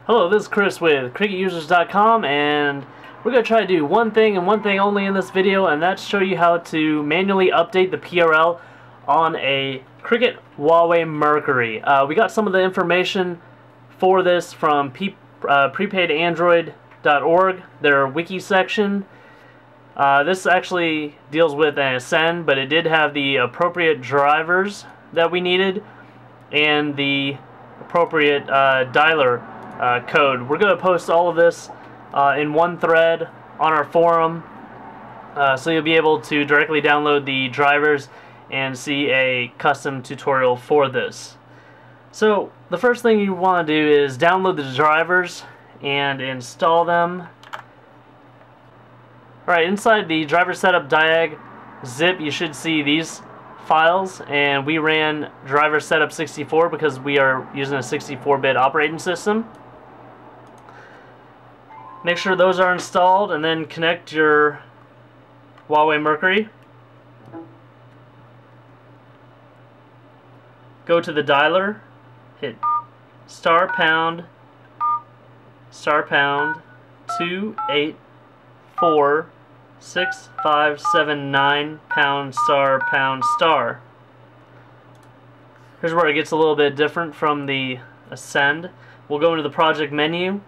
Hello, this is Chris with CricketUsers.com, and we're going to try to do one thing and one thing only in this video, and that's show you how to manually update the PRL on a Cricket Huawei Mercury. We got some of the information for this from prepaidandroid.org, their wiki section. This actually deals with an Ascend, but it did have the appropriate drivers that we needed and the appropriate dialer code. We're going to post all of this in one thread on our forum, so you'll be able to directly download the drivers and see a custom tutorial for this. So the first thing you want to do is download the drivers and install them. Alright, inside the driver setup diag zip you should see these files, and we ran driver setup 64 because we are using a 64-bit operating system. Make sure those are installed and then connect your Huawei Mercury. Go to the dialer, hit *#* 284 6579 #***. Here's where it gets a little bit different from the Ascend. We'll go into the project menu,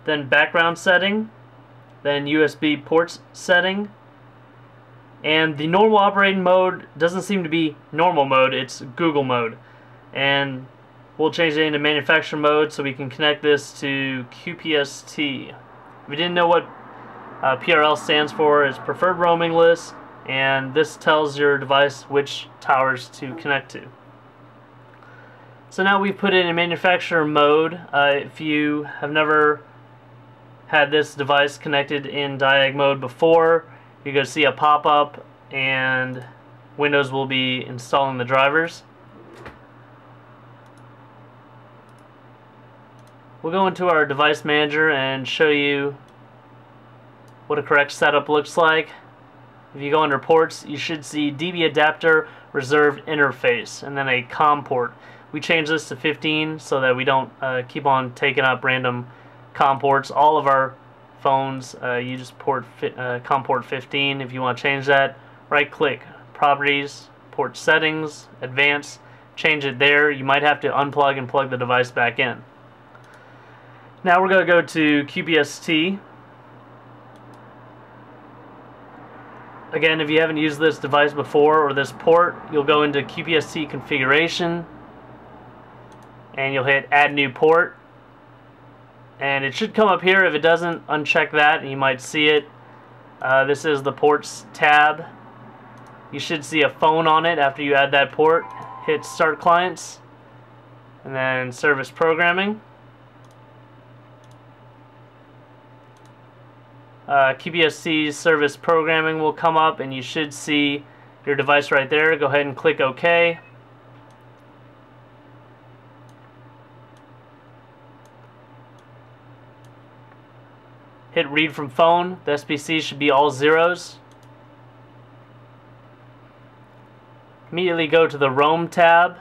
then background setting, then USB ports setting, and the normal operating mode doesn't seem to be normal mode, it's Google mode, and we'll change it into manufacturer mode so we can connect this to QPST. If you didn't know what PRL stands for, it's preferred roaming list, and this tells your device which towers to connect to. So now we've put it in manufacturer mode. If you have never had this device connected in diag mode before, you're going to see a pop-up and Windows will be installing the drivers. We'll go into our device manager and show you what a correct setup looks like. If you go under ports, you should see DB adapter reserved interface and then a COM port. We changed this to 15 so that we don't keep on taking up random COM ports. All of our phones you just port COM port 15. If you want to change that, right click properties, port settings, advanced, change it there. You might have to unplug and plug the device back in. Now we're going to go to QPST. Again, if you haven't used this device before or this port, you'll go into QPST configuration and you'll hit add new port, and it should come up here. If it doesn't, uncheck that and you might see it. This is the ports tab. You should see a phone on it after you add that port. Hit start clients and then service programming. QPST service programming will come up and you should see your device right there. Go ahead and click OK. Hit read from phone. The SBC should be all zeros. Immediately go to the Roam tab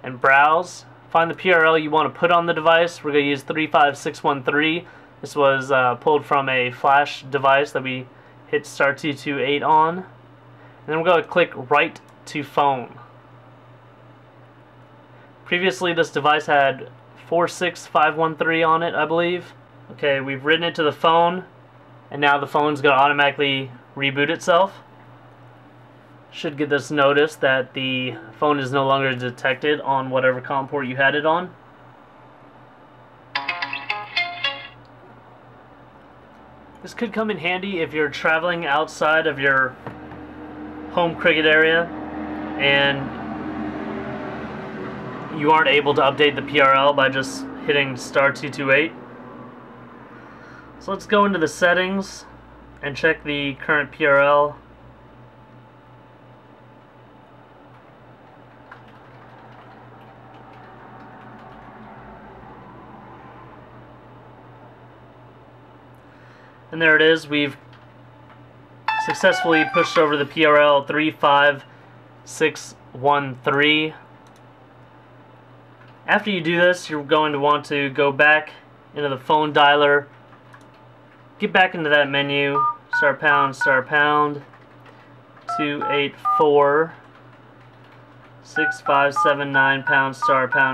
and browse. Find the PRL you want to put on the device. We're going to use 35613. This was pulled from a flash device that we hit *228 on. And then we're going to click Write to Phone. Previously this device had 46513 on it, I believe. Okay, we've written it to the phone, and now the phone's going to automatically reboot itself. Should get this notice that the phone is no longer detected on whatever COM port you had it on. This could come in handy if you're traveling outside of your home cricket area and you aren't able to update the PRL by just hitting *228. So let's go into the settings and check the current PRL. And there it is. We've successfully pushed over the PRL 35613. After you do this, you're going to want to go back into the phone dialer, get back into that menu, star pound, 284 6579 pound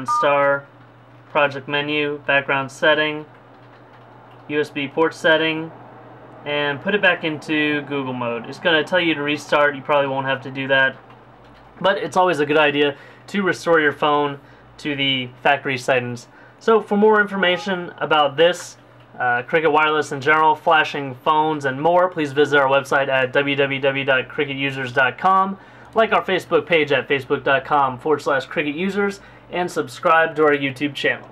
star, project menu, background setting, USB port setting, and put it back into Google mode. It's going to tell you to restart. You probably won't have to do that, but it's always a good idea to restore your phone to the factory settings. So for more information about this, Cricket Wireless in general, flashing phones, and more, please visit our website at www.cricketusers.com, like our Facebook page at facebook.com/cricketusers, and subscribe to our YouTube channel.